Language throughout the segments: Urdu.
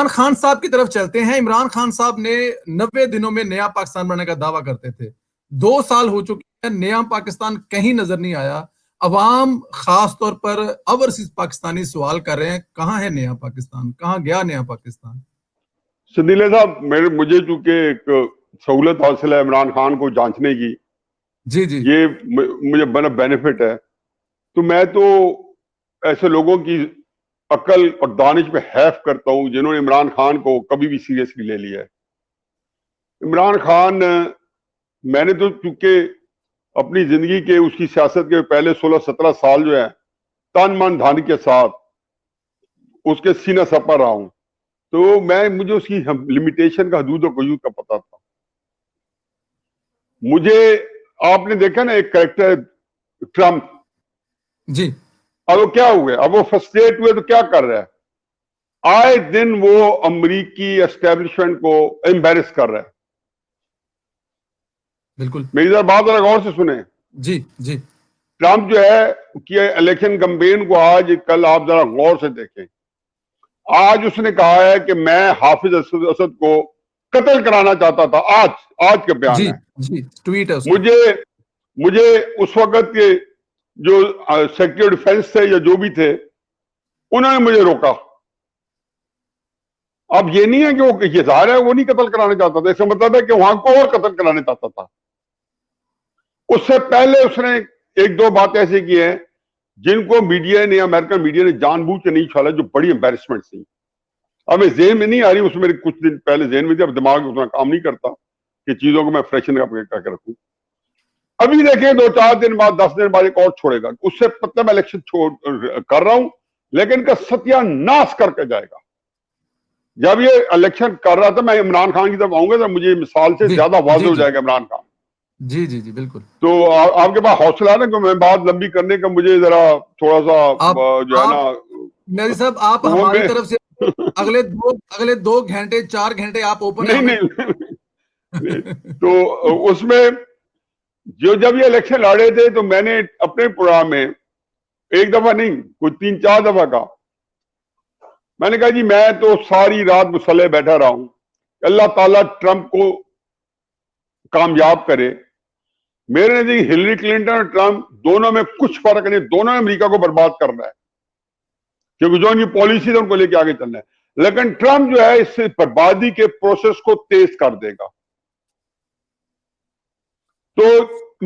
عمران خان صاحب کی طرف چلتے ہیں. عمران خان صاحب نے 90 دنوں میں نیا پاکستان بنانے کا دعویٰ کرتے تھے. 2 سال ہو چکے ہیں, نیا پاکستان کہیں نظر نہیں آیا. عوام خاص طور پر اوورسیز پاکستانی سوال کر رہے ہیں, کہاں ہے نیا پاکستان, کہاں گیا نیا پاکستان؟ سدیلے صاحب, مجھے چونکہ ایک سہولت حاصل ہے عمران خان کو جانچنے کی, جی جی, یہ مجھے بڑا بینیفٹ ہے, تو میں تو ایسے لوگوں کی عقل اور دانش پہ حیف کرتا ہوں جنہوں نے عمران خان کو کبھی بھی سیریسلی لے لیا ہے. عمران خان, میں نے تو چونکہ اپنی زندگی کے اس کی سیاست کے پہلے 16-17 سال جو ہے تن من دھن کے ساتھ اس کے سینہ سپر رہا ہوں, تو مجھے اس کی لمیٹیشن کا حدود و قیود کا پتا تھا. مجھے آپ نے دیکھا نا ایک کریکٹر ٹرمپ, جی اب وہ کیا ہوئے, اب وہ فرسٹریٹ ہوئے تو کیا کر رہا ہے, آئے دن وہ امریکی اسٹیبلشمنٹ کو امبیرس کر رہا ہے. بالکل, میری ذرا بات ذرا غور سے سنیں. جی جی, ٹرمپ جو ہے کہ الیکشن کمپین کو آج کل آپ ذرا غور سے دیکھیں. آج اس نے کہا ہے کہ میں حافظ اسد کو قتل کرانا چاہتا تھا. آج کا بیان ہے, جی ٹویٹ ہے اس کا. مجھے اس وقت کے جو سیکرٹری ڈیفینس تھے یا جو بھی تھے انہوں نے مجھے روکا. اب یہ نہیں ہے کہ وہ یہ ظاہر ہے وہ نہیں قتل کرانا چاہتا تھا, اس کا مطلب ہے کہ وہاں کو اور قتل کرانا چاہتا تھا. اس سے پہلے اس نے 1-2 باتیں ایسے کی ہیں جن کو میڈیا نے, امریکن میڈیا نے جان بوجھ کے نہیں چھالا, جو بڑی امبیرسمنٹ تھی. اب ذہن میں نہیں آ رہی, اس میں کچھ دن پہلے ذہن میں تھی, اب دماغ اتنا کام نہیں کرتا کہ چیزوں کو میں فریشن کر کے رکھوں. ابھی دیکھیں 2-4 دن بعد 10 دن بعد ایک اور چھوڑے گا, اس سے پتہ میں الیکشن کر رہا ہوں لیکن کا ستیہ ناش کر کے جائے گا. جب یہ الیکشن کر رہا تھا میں عمران خان کی طرف آؤں گا تو مجھے مثال سے زیادہ واضح ہو جائے گا عمران خان. جی جی جی بالکل. تو آپ کے پاس حوصلہ ہے نا کہ میں بات لمبی کرنے کا, مجھے ذرا تھوڑا سا جو ہے نا میری صاحب آپ ہماری طرف سے اگلے 2 گھنٹے 4 گھنٹے آپ اوپن نہیں. تو اس میں جب یہ الیکشن لڑے تھے تو میں نے اپنے پروگرام میں ایک دفعہ نہیں کوئی 3-4 دفعہ کہا, میں نے کہا جی میں تو ساری رات مسلح بیٹھا رہا ہوں, اللہ تعالیٰ ٹرمپ کو کامیاب کرے. میرے نزدیک ہلری کلنٹن اور ٹرمپ دونوں میں کچھ فرق نہیں, دونوں نے امریکہ کو برباد کرنا ہے کیونکہ جو ان کی پالیسی ہے ان کو لے کے آگے چلنا ہے. لیکن ٹرمپ جو ہے اس سے بربادی کے پروسیس کو تیز کر دے گا. تو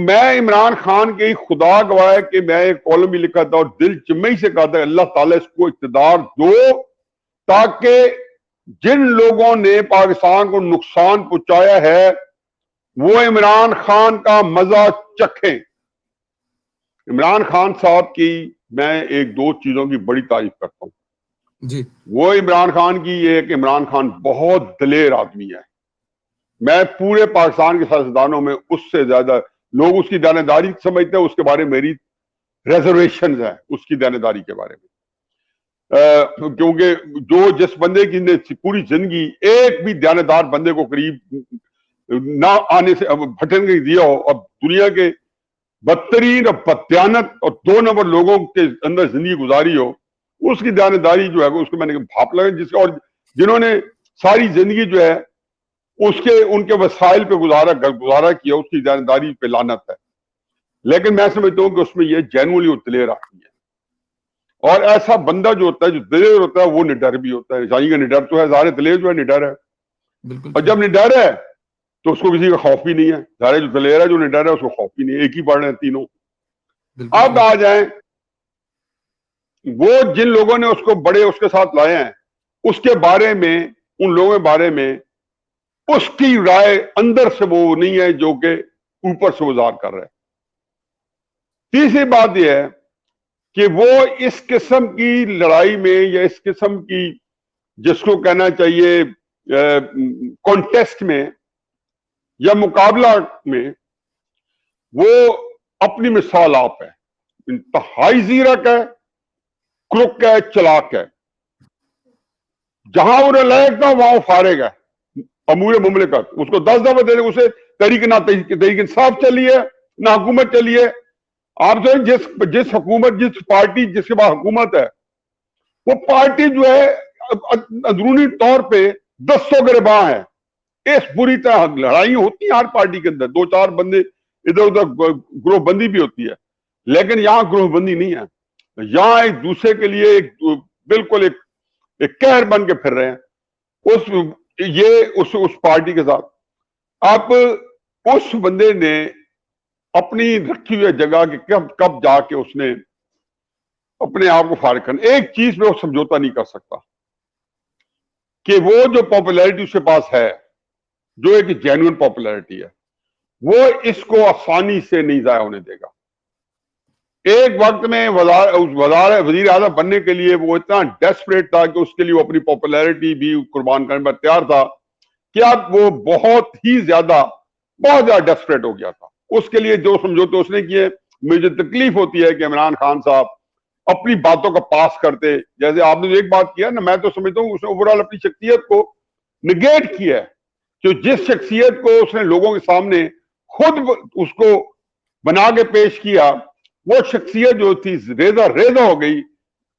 میں عمران خان کے خدا گواہ ہے کہ میں ایک کالم بھی لکھا تھا اور دل چمئی سے کہا تھا اللہ تعالیٰ اس کو اقتدار دو تاکہ جن لوگوں نے پاکستان کو نقصان پہنچایا ہے وہ عمران خان کا مزہ چکھیں. عمران خان صاحب کی میں 1-2 چیزوں کی بڑی تعریف کرتا ہوں. جی وہ عمران خان کی یہ ہے کہ عمران خان بہت دلیر آدمی ہے. میں پورے پاکستان کے سیاستدانوں میں اس سے زیادہ لوگ اس کی دیانتداری سمجھتے ہیں, اس کے بارے میں میری ریزرویشنز ہیں اس کی دیانتداری کے بارے میں, کیونکہ جس بندے کی نے پوری زندگی ایک بھی دیانتدار بندے کو قریب نہ آنے سے بھٹن کے دیا ہو, اب دنیا کے بدترین اور بددیانت اور 2 نمبر لوگوں کے اندر زندگی گزاری ہو, اس کی دیانتداری جو ہے اس کو میں نے بھاپ لگا, جس اور جنہوں نے ساری زندگی جو ہے ان کے وسائل پہ گزارا کیا, اس کی دیانتداری پہ لعنت ہے. لیکن میں سمجھتا ہوں کہ اس میں یہ جینولی اور دلیر آتی ہے, اور ایسا بندہ جو ہوتا ہے جو دلیر ہوتا ہے وہ نڈر بھی ہوتا ہے. کا نڈر تو ہے, ظاہر دلیر جو ہے نڈر ہے, اور جب نڈر ہے تو اس کو کسی کا خوف بھی نہیں ہے. ظاہر جو دلیر ہے جو نڈر ہے اس کو خوف بھی نہیں ہے, ایک ہی پڑھ رہے ہیں تینوں. اب آ جائیں وہ جن لوگوں نے اس کو بڑے اس کے ساتھ لائے ہیں, اس کے بارے میں ان لوگوں کے بارے میں اس کی رائے اندر سے وہ نہیں ہے جو کہ اوپر سے وہ ظاہر کر رہے ہیں. تیسری بات یہ ہے کہ وہ اس قسم کی لڑائی میں یا اس قسم کی جس کو کہنا چاہیے کانٹیسٹ میں یا مقابلہ میں وہ اپنی مثال آپ ہے, انتہائی زیرک ہے, کرک ہے, چلاک ہے. جہاں وہ نالائق تھا وہاں وہ فارغ ہے. امور مملکت اس کو 10 دفعہ دے دیں, اسے تحریک انصاف چلی ہے نہ حکومت چلی ہے. آپ جو جس حکومت جس پارٹی جس کے بعد حکومت ہے وہ پارٹی جو ہے اندرونی طور پہ 200 گرباں ہیں. اس بری طرح لڑائی ہوتی ہیں ہر پارٹی کے اندر, 2-4 بندے ادھر ادھر گروہ بندی بھی ہوتی ہے, لیکن یہاں گروہ بندی نہیں ہے. یہاں ایک دوسرے کے لیے بالکل ایک قہر بن کے پھر رہے ہیں اس پارٹی کے ساتھ. اب اس بندے نے اپنی رکھی ہوئی جگہ کے کب جا کے اس نے اپنے آپ کو فارغ کرنا. ایک چیز پہ وہ سمجھوتا نہیں کر سکتا کہ وہ جو پاپولیرٹی اس کے پاس ہے, جو ایک جینوئن پاپولیرٹی ہے, وہ اس کو آسانی سے نہیں ضائع ہونے دے گا. ایک وقت میں وزیر اعظم بننے کے لیے وہ اتنا ڈیسپریٹ تھا کہ اس کے لیے وہ اپنی پاپولیرٹی بھی قربان کرنے پر تیار تھا کہ اب وہ بہت زیادہ ڈیسپریٹ ہو گیا تھا. اس کے لیے جو سمجھوتے اس نے کیے. مجھے تکلیف ہوتی ہے کہ عمران خان صاحب اپنی باتوں کا پاس کرتے, جیسے آپ نے ایک بات کیا نا, میں تو سمجھتا ہوں اس نے اوورال اپنی شخصیت کو نگیٹ کیا ہے, کہ جس شخصیت کو اس نے لوگوں کے سامنے خود اس کو بنا کے پیش کیا, وہ شخصیت جو تھی ریزہ ہو گئی.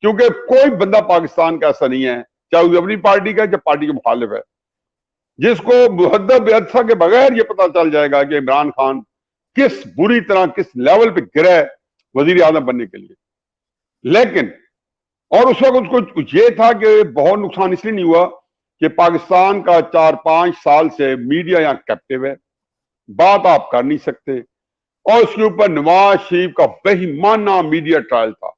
کیونکہ کوئی بندہ پاکستان کا ایسا نہیں ہے, چاہے وہ اپنی پارٹی کا یا پارٹی کے مخالف ہے, جس کو محدب حادثہ کے بغیر یہ پتا چل جائے گا کہ عمران خان کس بری طرح کس لیول پہ گرا ہے وزیر اعظم بننے کے لیے. لیکن اور اس وقت اس کو یہ تھا کہ بہت نقصان اس لیے نہیں ہوا کہ پاکستان کا 4-5 سال سے میڈیا یہاں کیپٹیو ہے, بات آپ کر نہیں سکتے, اور اس کے اوپر نواز شریف کا بہیمانہ میڈیا ٹرائل تھا.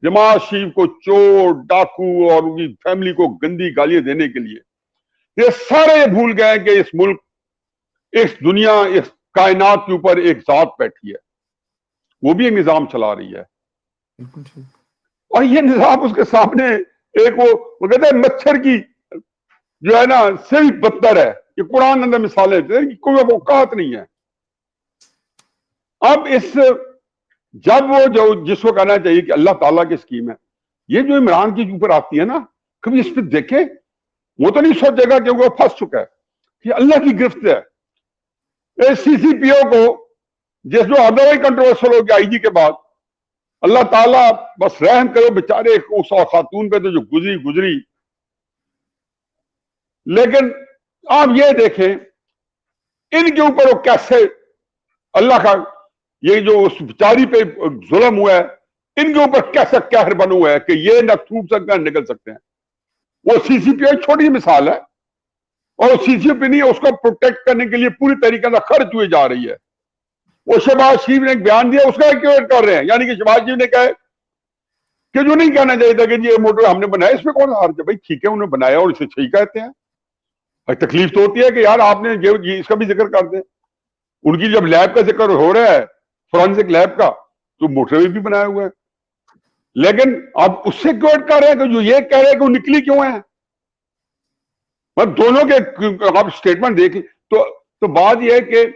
نواز شریف کو چور ڈاکو اور ان کی فیملی کو گندی گالیاں دینے کے لیے یہ سارے بھول گئے کہ اس ملک, اس دنیا, اس کائنات کے اوپر ایک ذات بیٹھی ہے, وہ بھی ایک نظام چلا رہی ہے, اور یہ نظام اس کے سامنے ایک وہ کہتے ہیں مچھر کی جو ہے نا سے بھی بدتر ہے. یہ قرآن اندر مثالیں کوئی اوقات نہیں ہے. اب جب وہ جو جس کو کہنا چاہیے کہ اللہ تعالیٰ کی اسکیم ہے, یہ جو عمران کے اوپر آتی ہے نا, کبھی اس پہ دیکھیں, وہ تو نہیں سوچے گا کہ وہ پھنس چکا ہے, یہ اللہ کی گرفت ہے. سی سی پی او کو جس جو ادوی کنٹروورسل ہو گیا آئی جی کے بعد, اللہ تعالیٰ بس رحم کرو بیچارے اس خاتون پہ تو جو گزری. لیکن آپ یہ دیکھیں ان کے اوپر وہ کیسے اللہ کا یہ جو اس بیچاری پہ ظلم ہوا ہے, ان کے اوپر کیسا قہر بنا ہوا ہے کہ یہ نہ تھوک سکتے ہیں نکل سکتے ہیں. وہ سی سی پی او چھوٹی مثال ہے, اور سی سی پی نہیں, اس کو پروٹیکٹ کرنے کے لیے پوری طریقے سے خرچ ہوئی جا رہی ہے. وہ شہباز شریف نے ایک بیان دیا, اس کا ایکٹیویٹ کر رہے ہیں, یعنی کہ شہباز شریف نے کہا کہ جو نہیں کہنا چاہیے تھا کہ یہ موٹر ہم نے بنایا, اس میں کون حرج ہے؟ بھائی ٹھیک ہے, انہوں نے بنایا اور اسے صحیح کہتے ہیں. تکلیف تو ہوتی ہے کہ یار آپ نے اس کا بھی ذکر کر دیں. ان کی جب لیب کا ذکر ہو رہا ہے, فورینسک لیب کا, تو موٹر بھی بنایا ہوا ہے. لیکن آپ اس سے کیوں کر رہے ہیں کہ جو یہ کہہ رہے ہیں کہ وہ نکلی کیوں ہیں؟ دونوں کے آپ اسٹیٹمنٹ دیکھ لیں تو بات یہ ہے کہ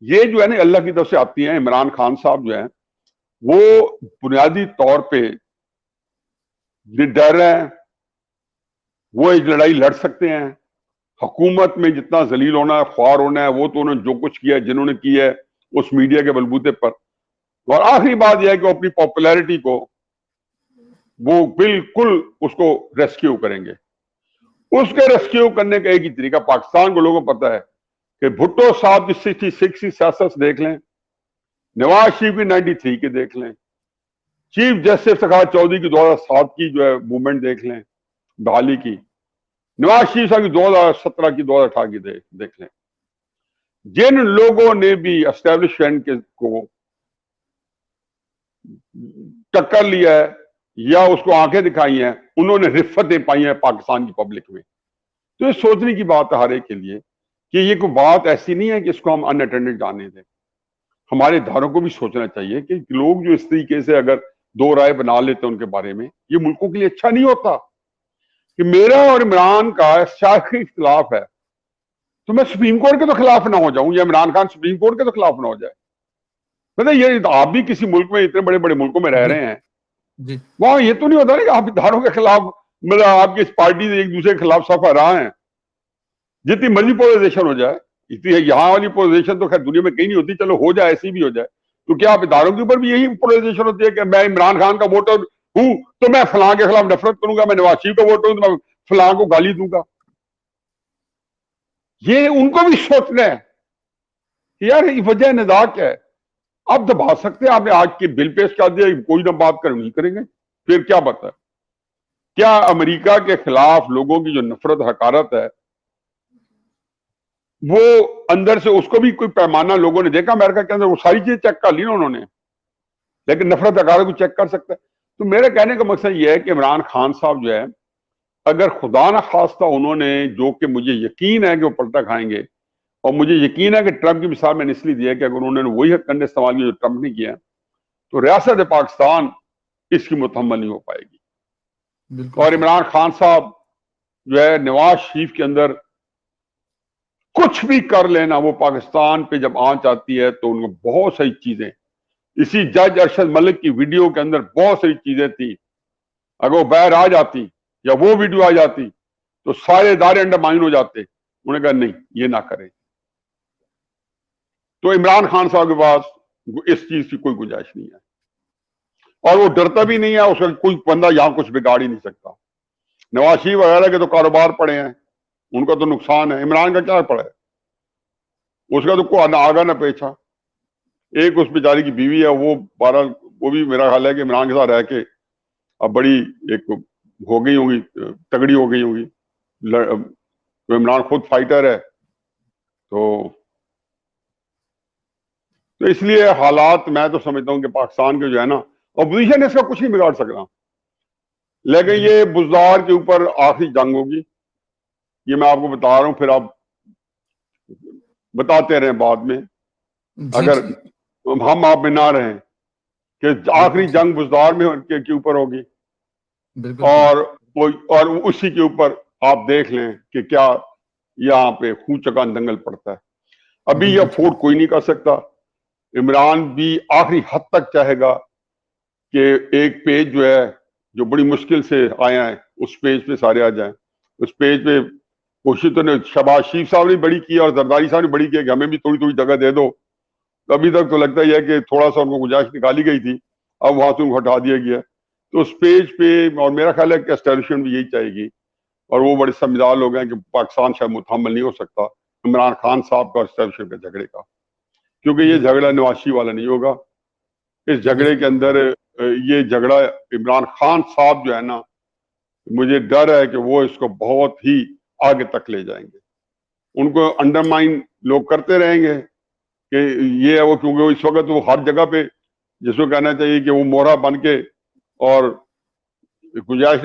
یہ جو ہے نا اللہ کی طرف سے آتی ہیں. عمران خان صاحب جو ہیں وہ بنیادی طور پہ ڈر رہے ہیں, وہ ایک لڑائی لڑ سکتے ہیں. حکومت میں جتنا ذلیل ہونا ہے, خوار ہونا ہے, وہ تو انہوں نے جو کچھ کیا ہے, جنہوں نے کیا ہے اس میڈیا کے بلبوتے پر. اور آخری بات یہ ہے کہ وہ اپنی پاپولیرٹی کو وہ بالکل اس کو ریسکیو کریں گے. اس کے ریسکیو کرنے کا ایک ہی طریقہ پاکستان کو لوگوں کو پتا ہے کہ بھٹو صاحب کی 66 کی سیاست دیکھ لیں, نواز شریف کی 93 کی دیکھ لیں, چیف جسٹس سکھاوت چودھری کی 2007 کی جو ہے موومنٹ دیکھ لیں بحالی کی, نواز شریف صاحب کی 2017 کی 2018 کی دیکھ لیں. جن لوگوں نے بھی اسٹیبلشمنٹ کو ٹکر لیا ہے یا اس کو آنکھیں دکھائی ہیں, انہوں نے رفتیں پائی ہیں پاکستان کی پبلک میں. تو یہ سوچنے کی بات ہے ہر ایک کے لیے کہ یہ کوئی بات ایسی نہیں ہے کہ اس کو ہم ان اٹینڈڈ جانے دیں. ہمارے اداروں کو بھی سوچنا چاہیے کہ لوگ جو اس طریقے سے اگر دو رائے بنا لیتے ہیں ان کے بارے میں, یہ ملکوں کے لیے اچھا نہیں ہوتا. کہ میرا اور عمران کا سیاسی اختلاف ہے تو میں سپریم کورٹ کے تو خلاف نہ ہو جاؤں, یا عمران خان سپریم کورٹ کے تو خلاف نہ ہو جائے. مطلب یہ آپ بھی کسی ملک میں, اتنے بڑے بڑے ملکوں میں رہ رہے ہیں, وہاں یہ تو نہیں ہوتا نا کہ آپ اداروں کے خلاف, مطلب آپ کی اس پارٹی سے ایک دوسرے کے خلاف صفحہ رہا ہیں. جتنی مرضی پولرائزیشن ہو جائے, اتنی یہاں والی پولرائزیشن تو خیر دنیا میں کہیں نہیں ہوتی, چلو ہو جائے ایسی بھی ہو جائے, تو کیا آپ اداروں کے اوپر بھی یہی پولرائزیشن ہوتی ہے کہ میں عمران خان کا ووٹر ہوں تو میں فلاں کے خلاف نفرت کروں گا, میں نواز شریف کا ووٹر ہوں تو میں فلاں کو گالی دوں گا. یہ ان کو بھی سوچنا ہے کہ یار یہ وجہ نزاع کیا ہے. آپ دبا سکتے ہیں, آپ نے آج کے بل پیش کر دیا, کوئی نہ بات کریں نہیں کریں گے, پھر کیا بتا ہے؟ کیا امریکہ کے خلاف لوگوں کی جو نفرت حقارت ہے وہ اندر سے اس کو بھی کوئی پیمانہ لوگوں نے دیکھا امریکہ کے اندر, وہ ساری چیزیں چیک کر لی نا انہوں نے, لیکن نفرت حقارت کو چیک کر سکتا ہے. تو میرے کہنے کا مقصد یہ ہے کہ عمران خان صاحب جو ہے, اگر خدا نہ خواستہ انہوں نے, جو کہ مجھے یقین ہے کہ وہ پلٹا کھائیں گے, اور مجھے یقین ہے کہ ٹرمپ کی مثال میں نے اس لیے دی ہے کہ اگر انہوں نے وہی حق کنڈے استعمال کیا جو ٹرمپ نے کیا, تو ریاست پاکستان اس کی متحمل نہیں ہو پائے گی. اور عمران خان صاحب جو ہے نواز شریف کے اندر کچھ بھی کر لینا, وہ پاکستان پہ جب آنچ آتی ہے تو ان کو بہت ساری چیزیں, اسی جج ارشد ملک کی ویڈیو کے اندر بہت ساری چیزیں تھیں, اگر وہ باہر آ جاتی یا وہ ویڈیو آ جاتی تو سارے ادارے انڈرمائن ہو جاتے. انہوں نے کہا نہیں, یہ نہ کریں. تو عمران خان صاحب کے پاس اس چیز کی کوئی گنجائش نہیں ہے, اور وہ ڈرتا بھی نہیں ہے, اس کا کوئی بندہ یہاں کچھ بگاڑ ہی نہیں سکتا. نواز شریف وغیرہ کے تو کاروبار پڑے ہیں, ان کا تو نقصان ہے, عمران کا کیا پڑا ہے, اس کا تو کوئی نہ آگا نہ پیچھا. ایک اس بیچاری کی بیوی ہے, وہ بھی میرا خیال ہے کہ عمران کے ساتھ رہ کے اب بڑی ایک ہو گئی ہوگی, تگڑی ہو گئی ہوگی. عمران خود فائٹر ہے, تو اس لیے حالات میں تو سمجھتا ہوں کہ پاکستان کے جو ہے نا, اپوزیشن نے اس کا کچھ نہیں بگاڑ سکتا, لیکن یہ بزدار کے اوپر آخری جنگ ہوگی. یہ میں آپ کو بتا رہا ہوں, پھر آپ بتاتے رہیں بعد میں, اگر ہم آپ میں نہ رہیں, کہ آخری جنگ بزدار میں کے اوپر ہوگی, اور اسی کے اوپر آپ دیکھ لیں کہ کیا یہاں پہ خون چکان دنگل پڑتا ہے. ابھی یہ افورڈ کوئی نہیں کر سکتا. عمران بھی آخری حد تک چاہے گا کہ ایک پیج جو ہے جو بڑی مشکل سے آیا ہے اس پیج پہ سارے آ جائیں. اس پیج پہ کوشش تو نے شہباز شریف صاحب نے بڑی کی اور زرداری صاحب نے بڑی کی کہ ہمیں بھی تھوڑی تھوڑی جگہ دے دو. ابھی تک تو لگتا ہی ہے کہ تھوڑا سا ان کو گنجائش نکالی گئی تھی, اب وہاں سے ان کو ہٹا دیا گیا. تو اس پیج پہ, اور میرا خیال ہے کہ اسٹیبلشمنٹ بھی یہی چاہے گی, اور وہ بڑے سمجھدار لوگ ہیں کہ پاکستان شاید متحمل نہیں ہو سکتا عمران خان صاحب کا اور اسٹیبلشمنٹ کے جھگڑے کا, کیونکہ یہ جھگڑا نواز شریف والا نہیں ہوگا. اس جھگڑے کے اندر یہ جھگڑا عمران خان صاحب جو ہے نا, مجھے ڈر ہے کہ وہ اس کو بہت ہی آگے تک لے جائیں گے. ان کو انڈرمائن لوگ کرتے رہیں گے کہ یہ ہے وہ, کیونکہ اس وقت وہ ہر جگہ پہ جس کو کہنا چاہیے کہ وہ مورا بن کے اور گنجائش